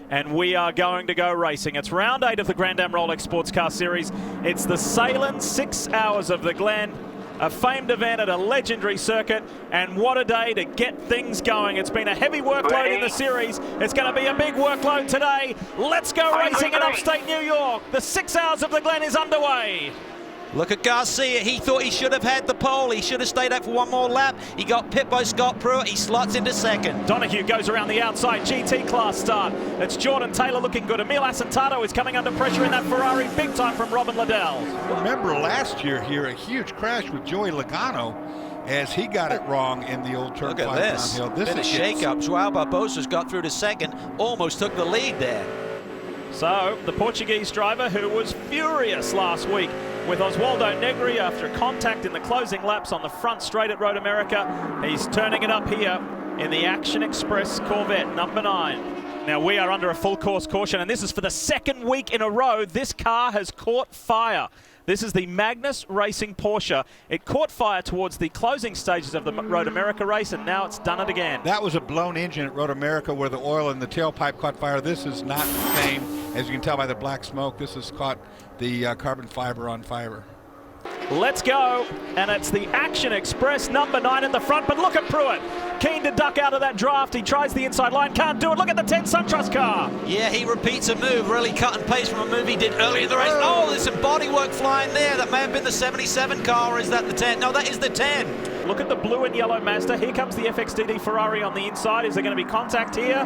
and we are going to go racing. It's round 8 of the Grand-Am Rolex Sports Car Series. It's the Sahlen 6 Hours of the Glen, a famed event at a legendary circuit, and what a day to get things going. It's been a heavy workload in the series. It's going to be a big workload today. Let's go racing in upstate New York. The 6 Hours of the Glen is underway. Look at Garcia. He thought he should have had the pole. He should have stayed up for one more lap. He got pipped by Scott Pruitt. He slots into second. Donahue goes around the outside. GT class start. It's Jordan Taylor looking good. Emil Asentato is coming under pressure in that Ferrari. Big time from Robin Liddell. Remember last year here, a huge crash with Joey Logano as he got it wrong in the old turn 5 downhill. This is a shake-up. Joao Barbosa's got through to second. Almost took the lead there. So, the Portuguese driver who was furious last week with Oswaldo Negri after contact in the closing laps on the front straight at Road America. He's turning it up here in the Action Express Corvette number 9. Now we are under a full course caution, and this is for the second week in a row. This car has caught fire. This is the Magnus Racing Porsche. It caught fire towards the closing stages of the Road America race, and now it's done it again. That was a blown engine at Road America where the oil in the tailpipe caught fire. This is not the same. As you can tell by the black smoke, this has caught the carbon fiber on fiber. Let's go, and it's the Action Express number 9 in the front, but look at Pruitt. Keen to duck out of that draft. He tries the inside line, can't do it. Look at the 10 SunTrust car. Yeah, he repeats a move, really cut and paste from a move he did earlier in the race. Oh, there's some bodywork flying there. That may have been the 77 car, or is that the 10? No, that is the 10. Look at the blue and yellow Mazda. Here comes the FXDD Ferrari on the inside. Is there going to be contact here?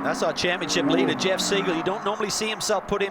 That's our championship leader, Jeff Siegel. You don't normally see himself put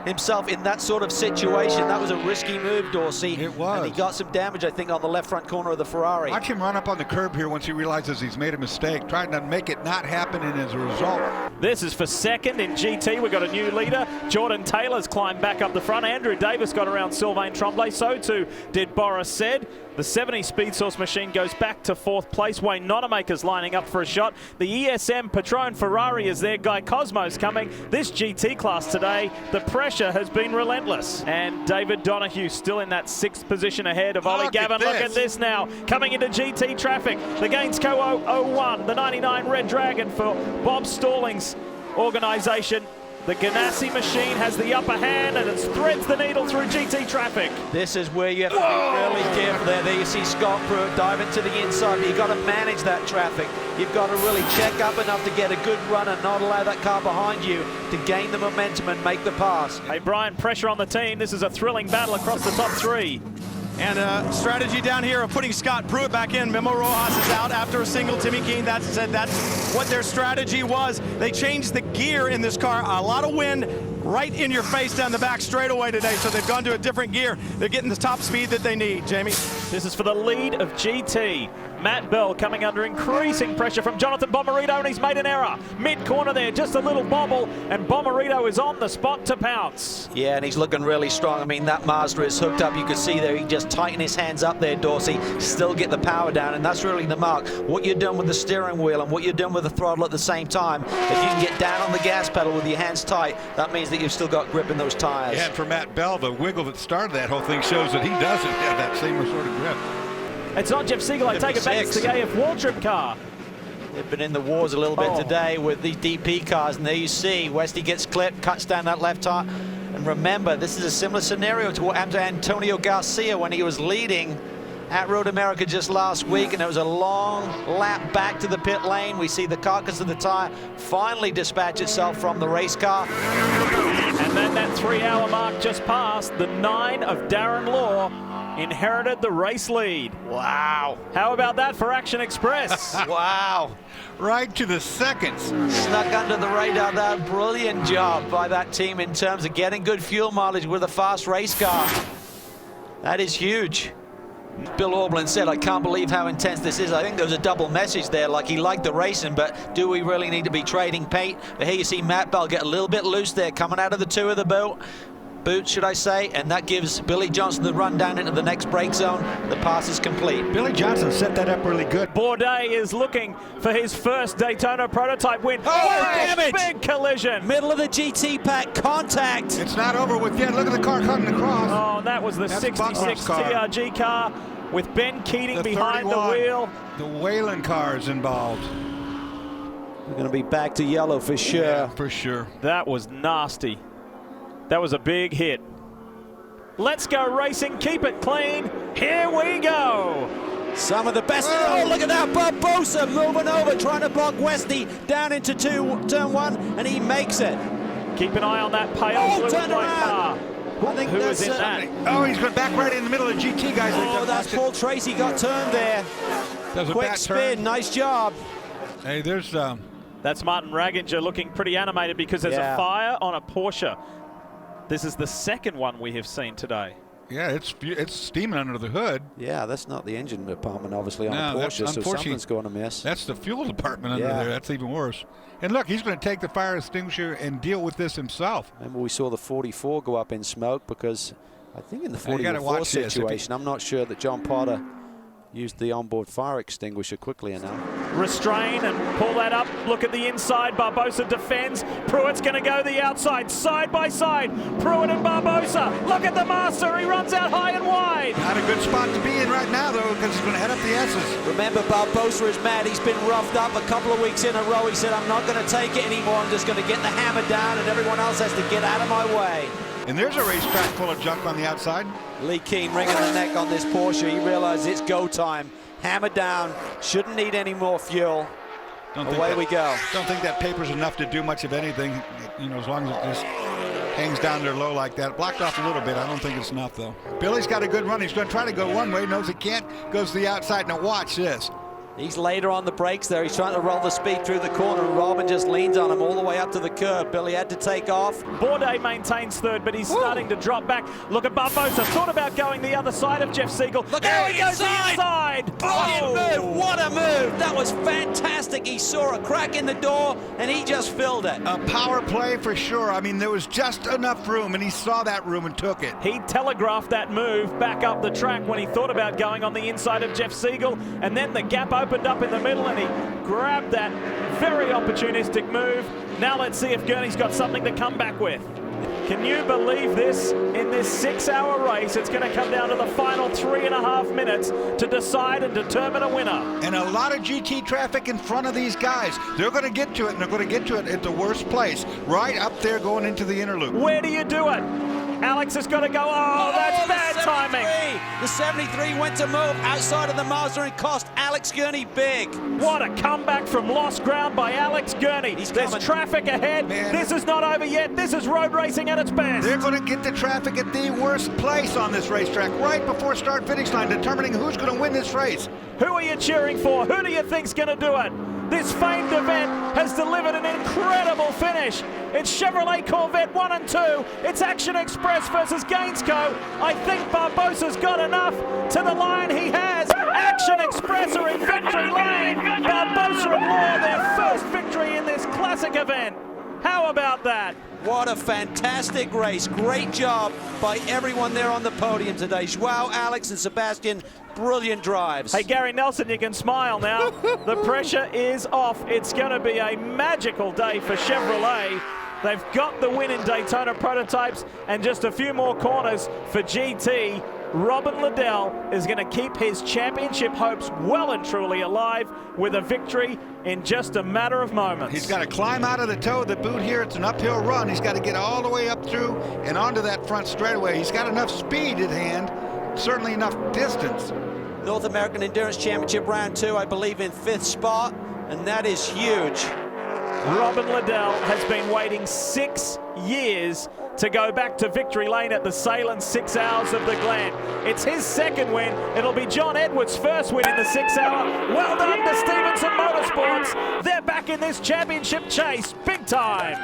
himself in that sort of situation. That was a risky move, Dorsey. It was. And he got some damage, I think, on the left front corner of the Ferrari. Watch him run up on the curb here once he realizes he's made a mistake, trying to make it not happen, and as a result. This is for second in GT. We've got a new leader. Jordan Taylor's climbed back up the front. Andrew Davis got around Sylvain Tremblay. So too did Boris Said. The 70 Speed Source machine goes back to 4th place. Wayne Nonamaker's lining up for a shot. The ESM Patron Ferrari is there. Guy Cosmo's coming. This GT class today, the pressure has been relentless. And David Donahue still in that 6th position ahead of Ollie Gavin. Look at this now. Coming into GT traffic. The Gainsco 01, the 99 Red Dragon for Bob Stallings' organisation. The Ganassi machine has the upper hand, and it threads the needle through GT traffic. This is where you have to be really careful there. There you see Scott Pruitt dive into the inside, but you've got to manage that traffic. You've got to really check up enough to get a good run and not allow that car behind you to gain the momentum and make the pass. Hey, Brian, pressure on the team. This is a thrilling battle across the top 3. And a strategy down here of putting Scott Pruitt back in. Memo Rojas is out after a single. Timmy Keene, that's what their strategy was. They changed the gear in this car. A lot of wind right in your face down the back straightaway today, so they've gone to a different gear. They're getting the top speed that they need, Jamie. This is for the lead of GT. Matt Bell coming under increasing pressure from Jonathan Bomarito, and he's made an error. Mid-corner there, just a little bobble, and Bomarito is on the spot to pounce. Yeah, and he's looking really strong. I mean, that Mazda is hooked up. You can see there, he just tighten his hands up there, Dorsey. Still get the power down, and that's really the mark. What you're doing with the steering wheel and what you're doing with the throttle at the same time, if you can get down on the gas pedal with your hands tight, that means that you've still got grip in those tires. Yeah, and for Matt Bell, the wiggle that started that whole thing shows that he doesn't have that same sort of grip. It's not Jeff Siegel, I take it back, it's the AF Waltrip car. They've been in the wars a little bit today with these DP cars, and there you see Westy gets clipped, cuts down that left tire. And remember, this is a similar scenario to what happened to Antonio Garcia when he was leading at Road America just last week, and it was a long lap back to the pit lane. We see the carcass of the tire finally dispatch itself from the race car. And then that 3-hour mark just passed. The 9 of Darren Law inherited the race lead. Wow. How about that for Action Express? Wow. Right to the seconds. Snuck under the radar there. Brilliant job by that team in terms of getting good fuel mileage with a fast race car. That is huge. Bill Aublin said, I can't believe how intense this is. I think there was a double message there, like he liked the racing, but do we really need to be trading paint? But here you see Matt Bell get a little bit loose there, coming out of the 2 of the boots, should I say, and that gives Billy Johnson the run down into the next brake zone. The pass is complete. Billy Johnson set that up really good. Bourdais is looking for his first Daytona prototype win. Damage! Big collision. Middle of the GT pack, contact. It's not over with yet. Look at the car cutting across. Oh, and that was the 66 TRG car with Ben Keating behind the wheel. The Whalen car is involved. We're going to be back to yellow for sure. Yeah, for sure. That was nasty. That was a big hit. Let's go racing, keep it clean. Here we go. Some of the best. Oh, look at that. Barbosa moving over, trying to block Westy down into turn one, and he makes it. Keep an eye on that pale blue turn and white car. I think Who that's is in that? Oh, he's going back right in the middle of the GT guys. Oh, that's Paul Tracy got turned there. Does a Quick bad spin, turn. nice job. Hey, there's That's Martin Raginger looking pretty animated because there's a fire on a Porsche. This is the second one we have seen today. yeah, it's steaming under the hood. Yeah, that's not the engine department, obviously, on No, a that's Porsche, so unfortunately- something's going to miss. That's the fuel department under Yeah. there. That's even worse. And look, he's going to take the fire extinguisher and deal with this himself. Remember, we saw the 44 go up in smoke because I think in the you gotta 44 watch this. If situation, I'm not sure that John Potter used the onboard fire extinguisher quickly enough. Restrain and pull that up. Look at the inside. Barbosa defends. Pruitt's going to go the outside, side by side. Pruitt and Barbosa. Look at the master. He runs out high and wide. Not a good spot to be in right now, though, because he's going to head up the S's. Remember, Barbosa is mad. He's been roughed up a couple of weeks in a row. He said, I'm not going to take it anymore. I'm just going to get the hammer down, and everyone else has to get out of my way. And there's a racetrack full of junk on the outside. Lee Keen wringing the neck on this Porsche. He realized it's go time. Hammer down. Shouldn't need any more fuel. Away we go. Don't think that paper's enough to do much of anything, you know, as long as it just hangs down there low like that. Blocked off a little bit. I don't think it's enough, though. Billy's got a good run. He's going to try to go one way. Knows he can't. Goes to the outside. Now watch this. He's later on the brakes there. He's trying to roll the speed through the corner, and Robin just leans on him all the way up to the curb. Billy had to take off. Bourdais maintains third, but he's starting to drop back. Look at Barbosa. Thought about going the other side of Jeff Siegel. Look There out, he goes inside. inside. Brilliant move. What a move. That was fantastic. He saw a crack in the door, and he just filled it. A power play for sure. I mean, there was just enough room, and he saw that room and took it. He telegraphed that move back up the track when he thought about going on the inside of Jeff Siegel, and then the gap opened up in the middle and he grabbed that very opportunistic move. Now let's see if Gurney's got something to come back with. Can you believe this? In this 6-hour race, it's going to come down to the final 3.5 minutes to decide and determine a winner. And a lot of GT traffic in front of these guys. They're going to get to it, and they're going to get to it at the worst place, right up there going into the inner loop. Where do you do it? Alex has got to go. Oh, that's bad timing. The 73 went to move outside of the Mazda and cost Alex Gurney big. What a comeback from lost ground by Alex Gurney. He's There's coming. traffic ahead. Man. This is not over yet. This is road racing at its best. They're going to get the traffic at the worst place on this racetrack, right before start-finish line, determining who's going to win this race. Who are you cheering for? Who do you think's going to do it? This famed event has delivered an incredible finish. It's Chevrolet Corvette 1 and 2. It's Action Express versus Gainsco. I think Barbosa's got enough. To the line he has. Action Express are in victory lane. Barbosa and Law, their first victory in this classic event. How about that? What a fantastic race. Great job by everyone there on the podium today. Joao, Alex, and Sebastian, brilliant drives. Hey, Gary Nelson, you can smile now. The pressure is off. It's going to be a magical day for Chevrolet. They've got the win in Daytona prototypes and just a few more corners for GT. Robin Liddell is going to keep his championship hopes well and truly alive with a victory in just a matter of moments. He's got to climb out of the toe of the boot here. It's an uphill run. He's got to get all the way up through and onto that front straightaway. He's got enough speed at hand, certainly enough distance. North American Endurance Championship round 2, I believe, in 5th spot, and that is huge. Robin Liddell has been waiting 6 years to go back to victory lane at the Sahlen 6 Hours of the Glen. It's his second win. It'll be John Edwards' first win in the 6 hour. Well done to Stevenson Motorsports. They're back in this championship chase big time.